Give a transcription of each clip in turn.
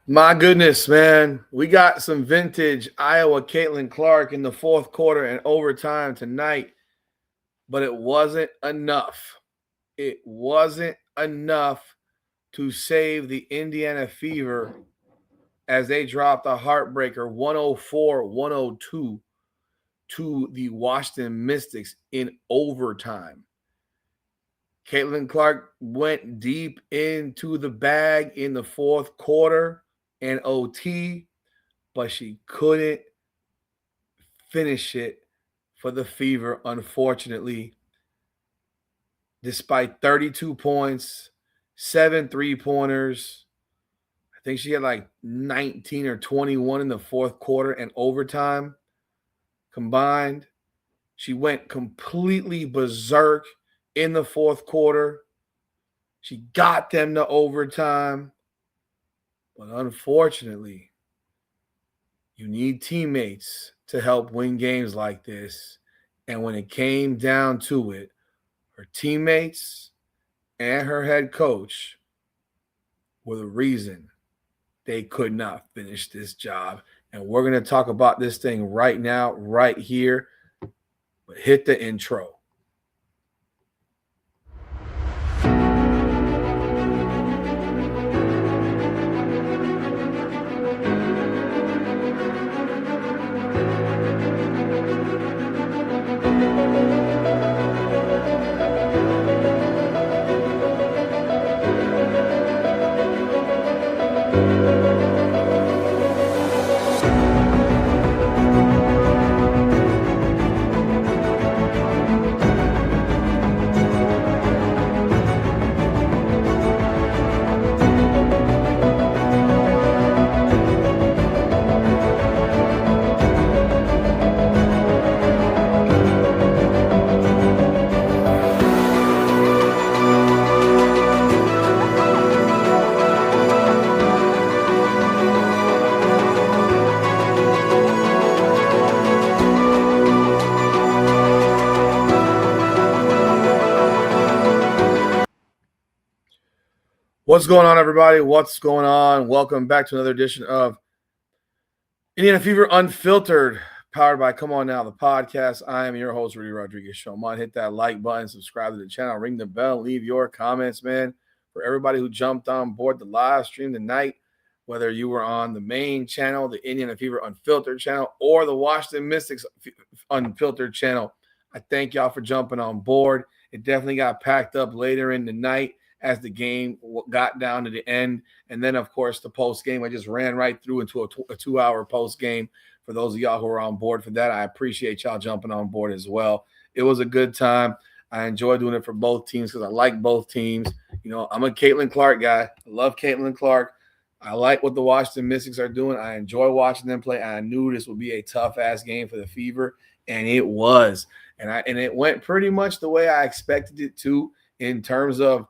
My goodness, man. We got some vintage Iowa Caitlin Clark in the fourth quarter and overtime tonight, but it wasn't enough. It wasn't enough to save the Indiana Fever as they dropped a heartbreaker 104-102 to the Washington Mystics in overtime. Caitlin Clark went deep into the bag in the fourth quarter and OT, but she couldn't finish it for the Fever, unfortunately. Despite 32 points, 7 3-pointers, I think she had like 19 or 21 in the fourth quarter and overtime combined. She went completely berserk in the fourth quarter. She got them to overtime. But unfortunately, you need teammates to help win games like this. And when it came down to it, her teammates and her head coach were the reason they could not finish this job. And we're going to talk about this thing right now, right here. But hit the intro. What's going on, everybody? What's going on? Welcome back to another edition of Indiana Fever Unfiltered, powered by Come On Now, the podcast. I am your host, Rudy Rodriguez. Show on, hit that like button, subscribe to the channel, ring the bell, leave your comments, man. For everybody who jumped on board the live stream tonight, whether you were on the main channel, the Indiana Fever Unfiltered channel, or the Washington Mystics Unfiltered channel, I thank y'all for jumping on board. It definitely got packed up later in the night as the game got down to the end. And then, of course, the post game, I just ran right through into a 2-hour post game. For those of y'all who are on board for that, I appreciate y'all jumping on board as well. It was a good time. I enjoy doing it for both teams because I like both teams. You know, I'm a Caitlin Clark guy. I love Caitlin Clark. I like what the Washington Mystics are doing. I enjoy watching them play. I knew this would be a tough-ass game for the Fever, and it was. And it went pretty much the way I expected it to in terms of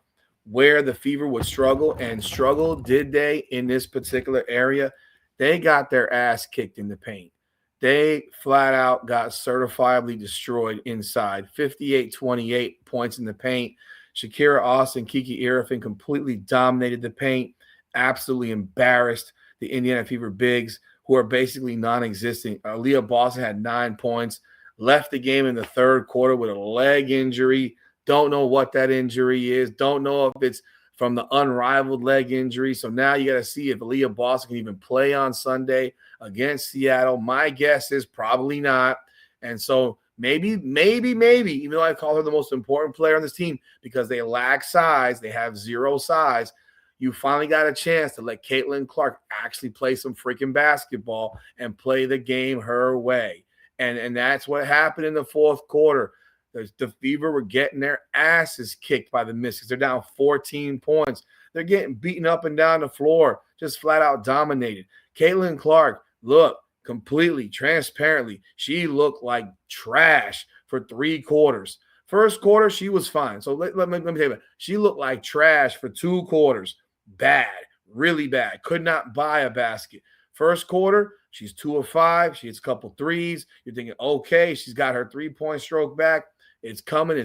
where the Fever would struggle, and struggle did they in this particular area. They got their ass kicked in the paint. They flat out got certifiably destroyed inside. 58-28 points in the paint. Shakira Austin, Kiki Irefin completely dominated the paint, absolutely embarrassed the Indiana Fever bigs, who are basically non-existent. Leah Boston had 9 points, left the game in the third quarter with a leg injury. Don't know what that injury is. Don't know if it's from the unrivaled leg injury. So now you got to see if Leah Boston can even play on Sunday against Seattle. My guess is probably not. And so maybe, even though I call her the most important player on this team because they lack size, they have zero size, you finally got a chance to let Caitlin Clark actually play some freaking basketball and play the game her way. And that's what happened in the fourth quarter. The Fever were getting their asses kicked by the Mystics. They're down 14 points. They're getting beaten up and down the floor, just flat out dominated. Caitlin Clark, look, completely, transparently, she looked like trash for 3 quarters. First quarter, she was fine. So let me tell you, she looked like trash for 2 quarters. Bad, really bad. Could not buy a basket. First quarter, she's 2 of 5. She hits a couple threes. You're thinking, okay, she's got her 3-point stroke back. It's coming.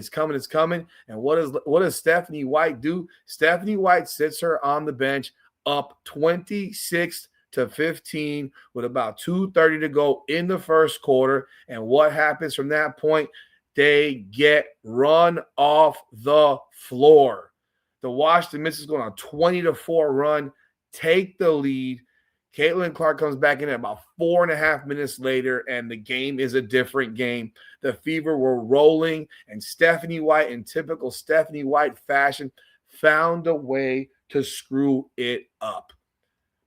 And what does Stephanie White do? Stephanie White sits her on the bench up 26-15 with about 2:30 to go in the first quarter. And what happens from that point? They get run off the floor. The Washington Mystics go on a 20-4 run, take the lead. Caitlin Clark comes back in at about 4.5 minutes later, and the game is a different game. The Fever were rolling, and Stephanie White, in typical Stephanie White fashion, found a way to screw it up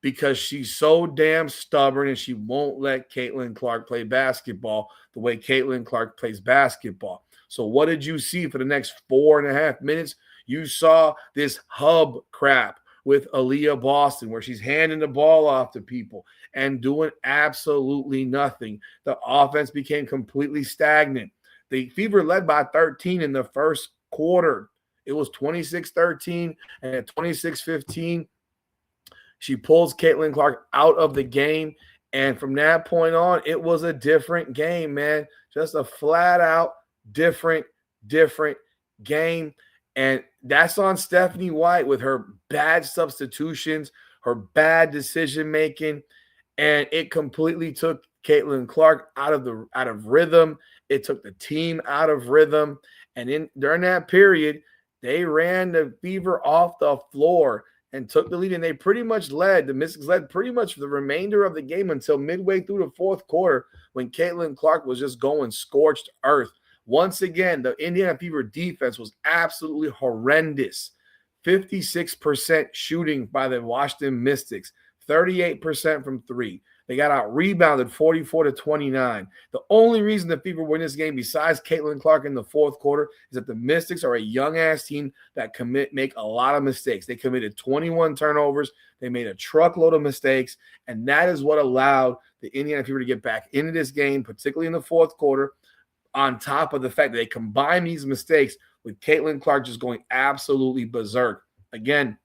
because she's so damn stubborn and she won't let Caitlin Clark play basketball the way Caitlin Clark plays basketball. So what did you see for the next 4.5 minutes? You saw this hub crap with Aaliyah Boston, where she's handing the ball off to people and doing absolutely nothing. The offense became completely stagnant. The Fever led by 13 in the first quarter. It was 26-13, and at 26-15, she pulls Caitlin Clark out of the game. And from that point on, it was a different game, man. Just a flat-out different game. And that's on Stephanie White with her bad substitutions, her bad decision-making, and it completely took Caitlin Clark out of rhythm. It took the team out of rhythm. And during that period, they ran the Fever off the floor and took the lead, and they pretty much led. The Mystics led pretty much for the remainder of the game until midway through the fourth quarter when Caitlin Clark was just going scorched earth. Once again, the Indiana Fever defense was absolutely horrendous. 56% shooting by the Washington Mystics, 38% from three. They got out rebounded 44-29. The only reason the Fever win this game, besides Caitlin Clark in the fourth quarter, is that the Mystics are a young-ass team that make a lot of mistakes. They committed 21 turnovers. They made a truckload of mistakes, and that is what allowed the Indiana Fever to get back into this game, particularly in the fourth quarter, on top of the fact that they combine these mistakes with Caitlin Clark just going absolutely berserk. Again,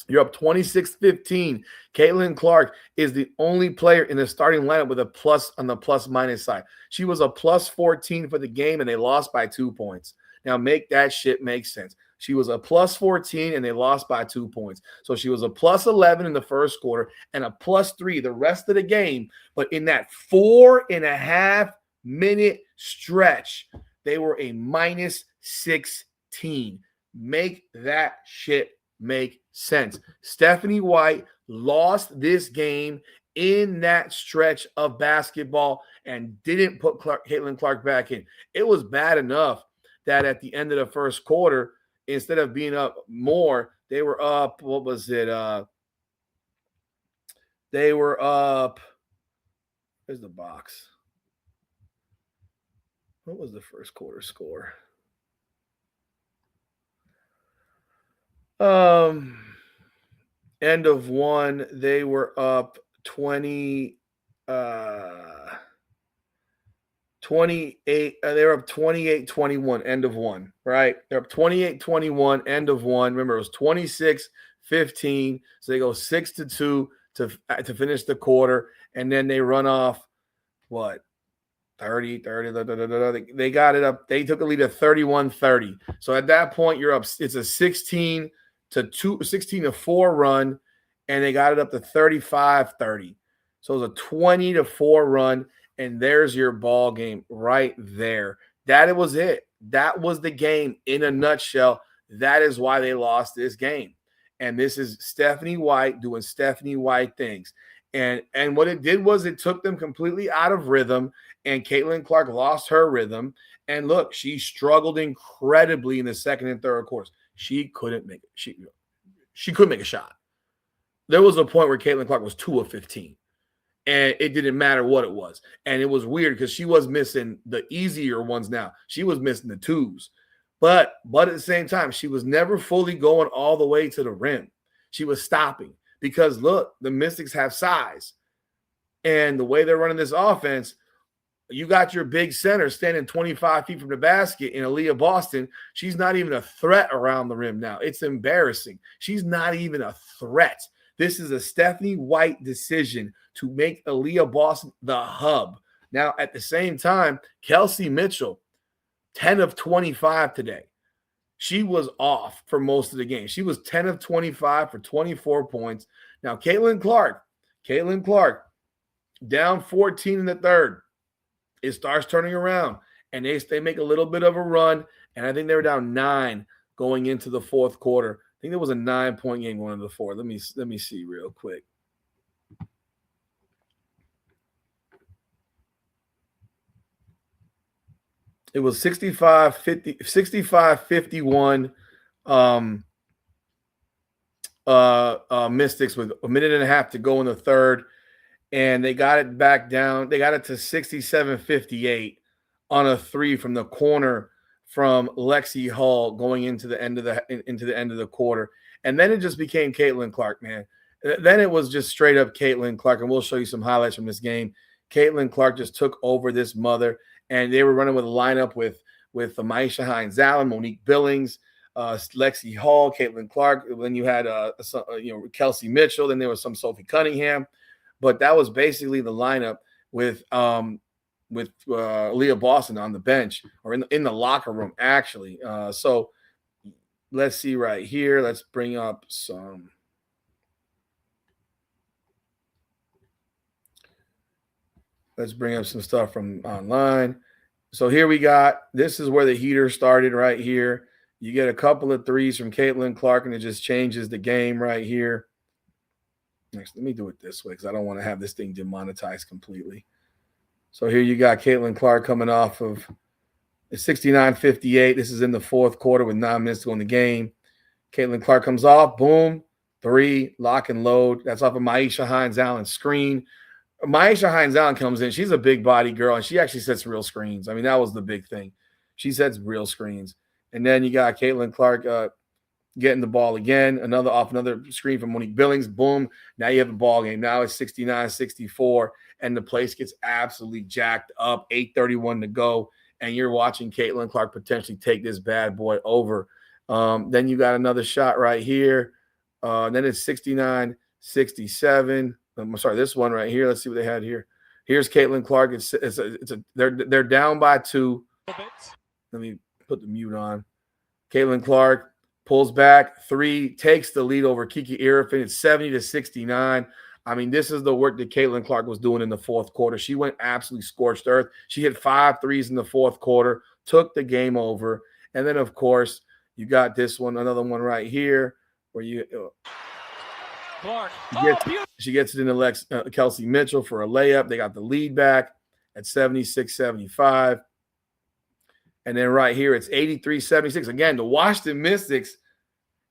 you're up 26-15. Caitlin Clark is the only player in the starting lineup with a plus on the plus-minus side. She was a plus 14 for the game, and they lost by 2 points. Now, make that shit make sense. She was a plus 14, and they lost by 2 points. So she was a plus 11 in the first quarter and a plus 3 the rest of the game. But in that 4.5-minute stretch, they were a minus 16. Make that shit make sense. Stephanie White lost this game in that stretch of basketball and didn't put Caitlin Clark back in. It was bad enough that at the end of the first quarter, instead of being up more, they were up, what was it? They were up, where's the box? What was the first quarter score? End of one, they were up 28. They were up 28-21, end of one, right? They're up 28-21, end of one. Remember, it was 26-15. So they go 6-2 to finish the quarter, and then they run off what? 30. They got it up. They took a lead of 31-30. So at that point, you're up. It's a 16-4 run, and they got it up to 35-30. So it was a 20-4 run, and there's your ball game right there. That was it. That was the game in a nutshell. That is why they lost this game. And this is Stephanie White doing Stephanie White things. And what it did was it took them completely out of rhythm, and Caitlin Clark lost her rhythm. And look, she struggled incredibly in the second and third quarters. She couldn't make it. She couldn't make a shot. There was a point where Caitlin Clark was 2 of 15, and it didn't matter what it was. And it was weird because she was missing the easier ones now. She was missing the twos. But at the same time, she was never fully going all the way to the rim. She was stopping. Because, look, the Mystics have size. And the way they're running this offense, you got your big center standing 25 feet from the basket in Aaliyah Boston. She's not even a threat around the rim now. It's embarrassing. She's not even a threat. This is a Stephanie White decision to make Aaliyah Boston the hub. Now, at the same time, Kelsey Mitchell, 10 of 25 today. she was off for most of the game. She was 10 of 25 for 24 points. Now, Caitlin Clark, down 14 in the third. It starts turning around, and they make a little bit of a run, and I think they were down 9 going into the fourth quarter. I think there was a 9-point game going into the fourth. Let me see real quick. It was 65-51 Mystics with a minute and a half to go in the third, and they got it back down. They got it to 67-58 on a 3 from the corner from Lexi Hall going into the end of the quarter. And then it just became Caitlin Clark, man. Then it was just straight up Caitlin Clark, and we'll show you some highlights from this game. Caitlin Clark just took over this mother, and they were running with a lineup with Maisha Hines-Allen, Monique Billings, Lexi Hall, Caitlin Clark. Then you had Kelsey Mitchell. Then there was some Sophie Cunningham, but that was basically the lineup with Leah Boston on the bench or in the locker room actually. So let's see right here. Let's bring up some. Let's bring up some stuff from online. So here we got, this is where the heater started right here. You get a couple of threes from Caitlin Clark, and it just changes the game right here. Next, let me do it this way because I don't want to have this thing demonetized completely. So here you got Caitlin Clark coming off of 69-58. This is in the fourth quarter with 9 minutes to go in the game. Caitlin Clark comes off, boom, 3, lock and load. That's off of Maisha Hines-Allen's screen. Maisha Hines-Allen comes in. She's a big body girl, and she actually sets real screens. I mean, that was the big thing. She sets real screens. And then you got Caitlin Clark getting the ball again, another screen from Monique Billings. Boom. Now you have a ball game. Now it's 69-64, and the place gets absolutely jacked up. 8:31 to go, and you're watching Caitlin Clark potentially take this bad boy over. Then you got another shot right here. Then it's 69-67. I'm sorry, this one right here. Let's see what they had here. Here's Caitlin Clark. They're down by 2. Let me put the mute on. Caitlin Clark pulls back 3, takes the lead over Kiki Irifin. It's 70-69. I mean, this is the work that Caitlin Clark was doing in the fourth quarter. She went absolutely scorched earth. She hit 5 threes in the fourth quarter, took the game over. And then, of course, you got this one, another one right here where Clark. She gets it into Kelsey Mitchell for a layup. They got the lead back at 76-75. And then right here, it's 83-76. Again, the Washington Mystics,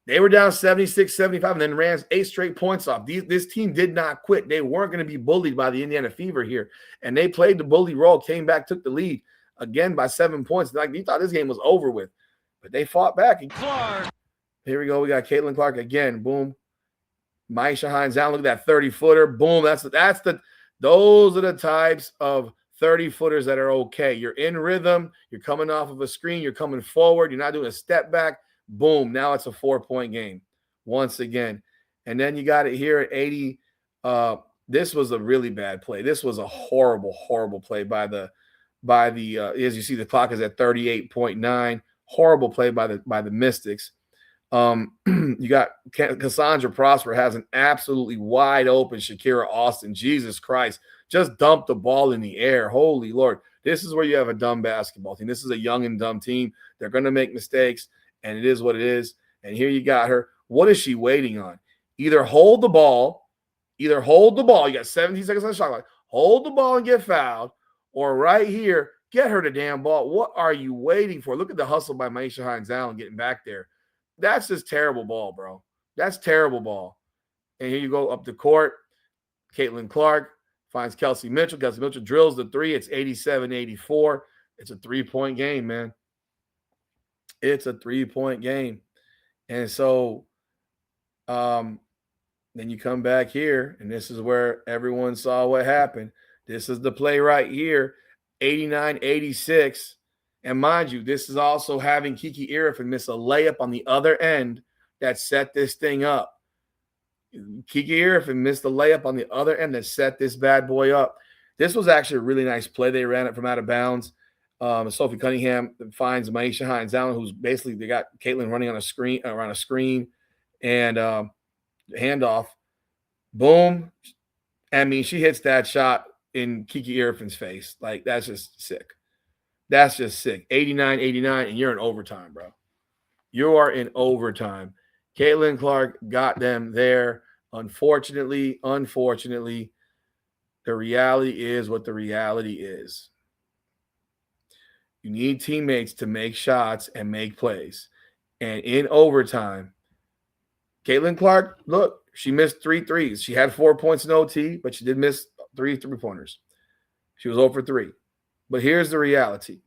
they were down 76-75 and then ran 8 straight points off. This team did not quit. They weren't going to be bullied by the Indiana Fever here. And they played the bully role, came back, took the lead again by 7 points. Like, you thought this game was over with. But they fought back. Here we go. We got Caitlin Clark again. Boom. Maisha Hines-Allen, look at that 30-footer. Boom. Those are the types of 30-footers that are okay. You're in rhythm. You're coming off of a screen. You're coming forward. You're not doing a step back. Boom. Now it's a 4-point game once again. And then you got it here at 80. This was a really bad play. This was a horrible, horrible play by the as you see, the clock is at 38.9. Horrible play by the Mystics. You got Cassandra Prosper has an absolutely wide open Shakira Austin. Jesus Christ, just dumped the ball in the air. Holy Lord. This is where you have a dumb basketball team. This is a young and dumb team. They're going to make mistakes, and it is what it is. And here you got her. What is she waiting on? Either hold the ball. You got 17 seconds on the shot clock. Hold the ball and get fouled, or right here, get her the damn ball. What are you waiting for? Look at the hustle by Maisha Hines-Allen getting back there. That's just terrible ball, bro. That's terrible ball. And here you go up the court. Caitlin Clark finds Kelsey Mitchell. Kelsey Mitchell drills the 3. It's 87-84. It's a 3-point game, man. It's a 3-point game. And so then you come back here, and this is where everyone saw what happened. This is the play right here, 89-86. And mind you, this is also having Kiki Irifin miss a layup on the other end that set this thing up. Kiki Irifin missed the layup on the other end that set this bad boy up. This was actually a really nice play. They ran it from out of bounds. Sophie Cunningham finds Maisha Hines Allen, who's basically they got Caitlin running on a screen around a screen, and handoff, boom. I mean, she hits that shot in Kiki Irfin's face. Like, that's just sick. That's just sick. 89, and you're in overtime, bro. You are in overtime. Caitlin Clark got them there. Unfortunately, the reality is what the reality is. You need teammates to make shots and make plays. And in overtime, Caitlin Clark, look, she missed 3 threes. She had 4 points in OT, but she did miss 3 3-pointers. She was 0 for 3. But here's the reality.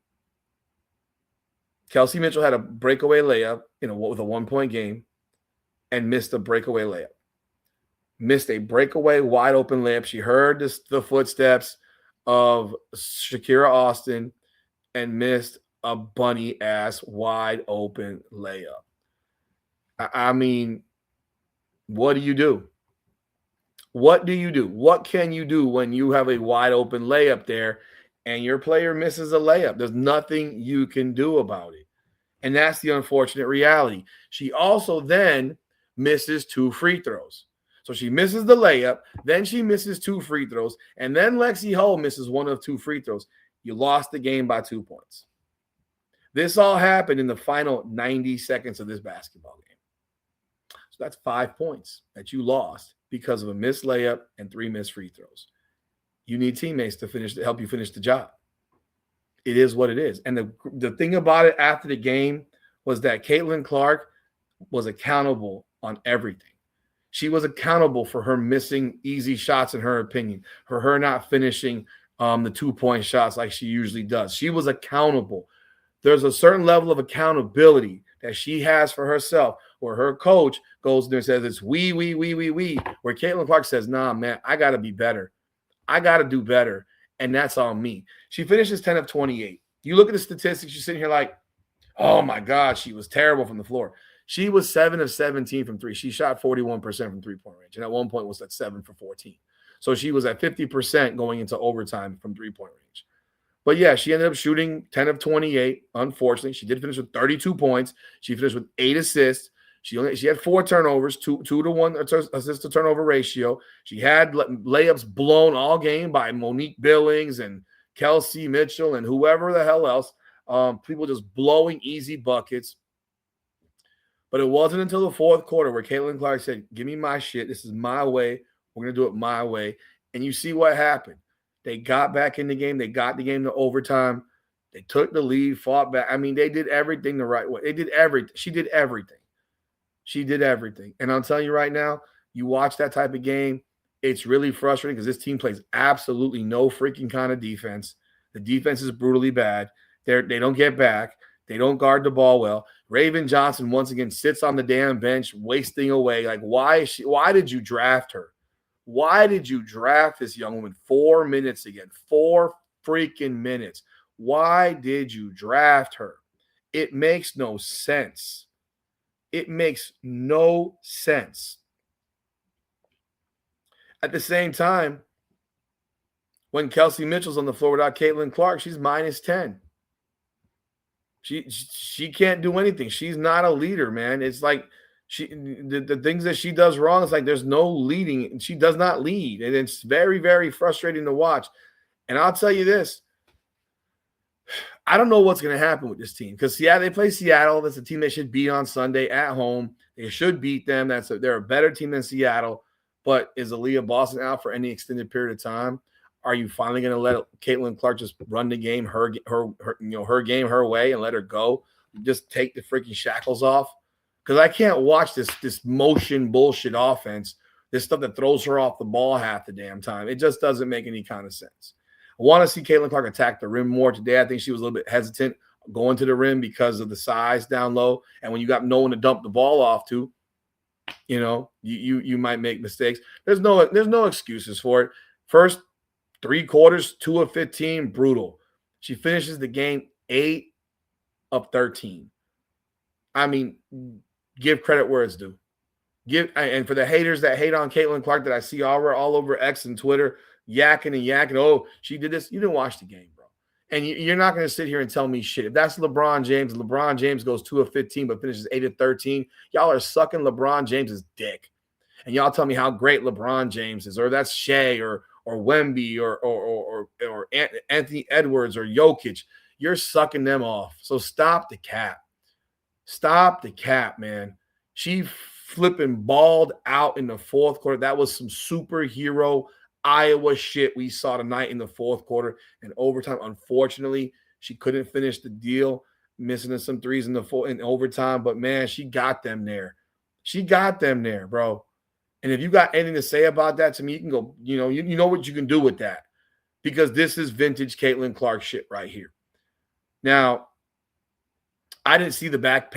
Kelsey Mitchell had a breakaway layup with a 1-point game and missed a breakaway layup. Missed a breakaway wide open layup. She heard the footsteps of Shakira Austin and missed a bunny ass wide open layup. I mean, what do you do? What do you do? What can you do when you have a wide open layup there and your player misses a layup? There's nothing you can do about it. And that's the unfortunate reality. She also then misses 2 free throws. So she misses the layup, then she misses 2 free throws, and then Lexi Hull misses 1 of 2 free throws. You lost the game by 2 points. This all happened in the final 90 seconds of this basketball game. So that's 5 points that you lost because of a missed layup and 3 missed free throws. You need teammates to help you finish the job. It is what it is. And the thing about it after the game was that Caitlin Clark was accountable on everything. She was accountable for her missing easy shots, in her opinion, for her not finishing the 2-point shots like she usually does. She was accountable. There's a certain level of accountability that she has for herself, where her coach goes there and says it's we, where Caitlin Clark says, nah, man, I got to be better. I got to do better. And that's on me. She finishes 10 of 28. You look at the statistics, you're sitting here like, oh my God, she was terrible from the floor. She was 7 of 17 from 3. She shot 41% from 3-point range. And at one point was at 7 for 14. So she was at 50% going into overtime from 3-point range. But yeah, she ended up shooting 10 of 28. Unfortunately, she did finish with 32 points. She finished with 8 assists. She had 4 turnovers, 2 to 1 assist to turnover ratio. She had layups blown all game by Monique Billings and Kelsey Mitchell and whoever the hell else. People just blowing easy buckets. But it wasn't until the fourth quarter where Caitlin Clark said, give me my shit. This is my way. We're going to do it my way. And you see what happened. They got back in the game. They got the game to overtime. They took the lead, fought back. I mean, they did everything the right way. They did everything. She did everything. She did everything. And I'll tell you right now, you watch that type of game, it's really frustrating because this team plays absolutely no freaking kind of defense. The defense is brutally bad. They don't get back. They don't guard the ball well. Raven Johnson, once again, sits on the damn bench, wasting away. Like, why did you draft her? Why did you draft this young woman? 4 minutes again. 4 freaking minutes. Why did you draft her? It makes no sense. It makes no sense. At the same time, when Kelsey Mitchell's on the floor without Caitlin Clark, she's minus 10. She can't do anything. She's not a leader, man. It's like the things that she does wrong, it's like there's no leading. She does not lead. And it's very, very frustrating to watch. And I'll tell you this. I don't know what's going to happen with this team because they play Seattle. That's a team they should beat on Sunday at home. They should beat them. They're a better team than Seattle. But is Aaliyah Boston out for any extended period of time? Are you finally going to let Caitlin Clark just run the game her game her way and let her go? Just take the freaking shackles off? Because I can't watch this motion bullshit offense, this stuff that throws her off the ball half the damn time. It just doesn't make any kind of sense. I want to see Caitlin Clark attack the rim more today. I think she was a little bit hesitant going to the rim because of the size down low. And when you got no one to dump the ball off to, you might make mistakes. There's no excuses for it. First 3 quarters, 2 of 15, brutal. She finishes the game 8 of 13. I mean, give credit where it's due. And for the haters that hate on Caitlin Clark that I see all over X and Twitter, yakking. Oh, she did this. You didn't watch the game, bro. And you're not going to sit here and tell me shit. If that's LeBron James goes 2 of 15 but finishes 8 of 13, y'all are sucking LeBron James's dick. And y'all tell me how great LeBron James is, or that's Shea or Wemby or Anthony Edwards or Jokic. You're sucking them off. So stop the cap. Stop the cap, man. She flipping balled out in the fourth quarter. That was some superhero Iowa shit we saw tonight in the fourth quarter and overtime. Unfortunately, she couldn't finish the deal, missing some threes in overtime. But man, she got them there. She got them there, bro. And if you got anything to say about that to me, you can go, you know what you can do with that. Because this is vintage Caitlin Clark shit right here. Now, I didn't see the back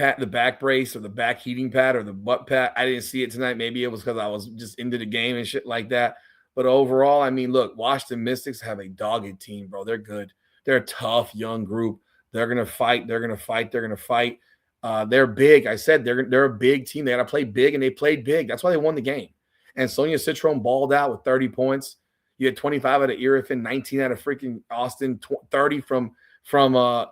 brace or the back heating pad or the butt pad. I didn't see it tonight. Maybe it was because I was just into the game and shit like that. But overall, I mean, look, Washington Mystics have a dogged team, bro. They're good. They're a tough young group. They're going to fight. They're going to fight. They're going to fight. They're big. I said they're a big team. They got to play big, and they played big. That's why they won the game. And Sonia Citron balled out with 30 points. You had 25 out of Irifin, 19 out of freaking Austin, 30 from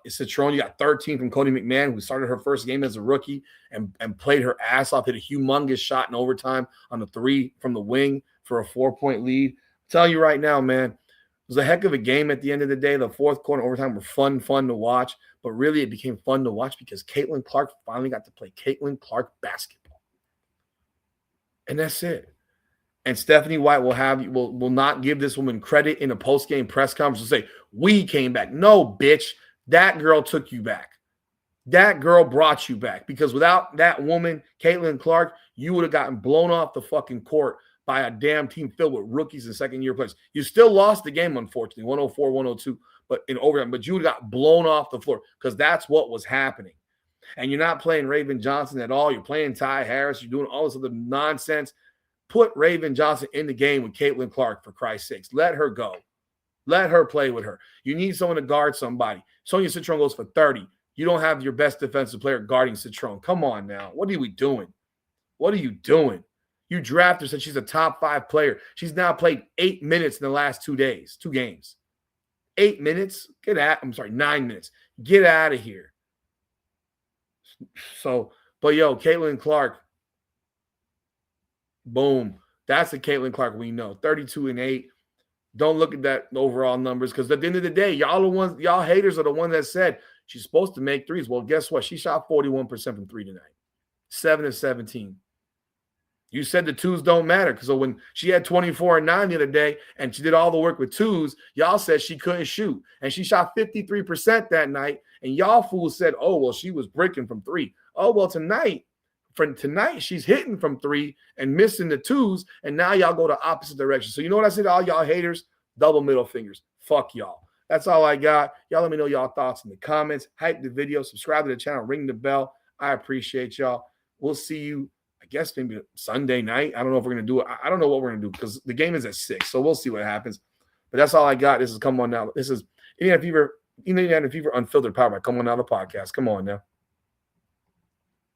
Citron. You got 13 from Cody McMahon, who started her first game as a rookie and played her ass off, hit a humongous shot in overtime on the 3 from the wing for a 4-point lead. I'm telling you right now, man, it was a heck of a game at the end of the day. The fourth quarter overtime were fun to watch, but really it became fun to watch because Caitlin Clark finally got to play Caitlin Clark basketball. And that's it. And Stephanie White will not give this woman credit in a post-game press conference and say, we came back. No, bitch, that girl took you back. That girl brought you back because without that woman, Caitlin Clark, you would have gotten blown off the fucking court by a damn team filled with rookies and second-year players. You still lost the game, unfortunately, 104-102, but in overtime. But you would have got blown off the floor because that's what was happening. And you're not playing Raven Johnson at all. You're playing Ty Harris. You're doing all this other nonsense. Put Raven Johnson in the game with Caitlin Clark, for Christ's sakes. Let her go. Let her play with her. You need someone to guard somebody. Sonia Citron goes for 30. You don't have your best defensive player guarding Citron. Come on now. What are we doing? What are you doing? You draft her, said she's a top 5 player. She's now played 8 minutes in the last 2 games. 8 minutes? 9 minutes. Get out of here. So, but yo, Caitlin Clark, boom. That's the Caitlin Clark we know. 32-8. Don't look at that overall numbers because at the end of the day, y'all haters are the ones that said she's supposed to make threes. Well, guess what? She shot 41% from 3 tonight. 7 of 17. You said the twos don't matter because when she had 24 and 9 the other day and she did all the work with twos, y'all said she couldn't shoot. And she shot 53% that night. And y'all fools said, oh, well, she was breaking from 3. Oh, well, tonight, she's hitting from 3 and missing the twos. And now y'all go the opposite direction. So you know what I said to all y'all haters? Double middle fingers. Fuck y'all. That's all I got. Y'all let me know y'all thoughts in the comments. Hype the video. Subscribe to the channel. Ring the bell. I appreciate y'all. We'll see you, I guess, maybe Sunday night. I don't know if we're going to do it. I don't know what we're going to do because the game is at 6. So we'll see what happens. But that's all I got. This is Come On Now. This is Indiana Fever Unfiltered, powered by Come On Now, the podcast. Come on now.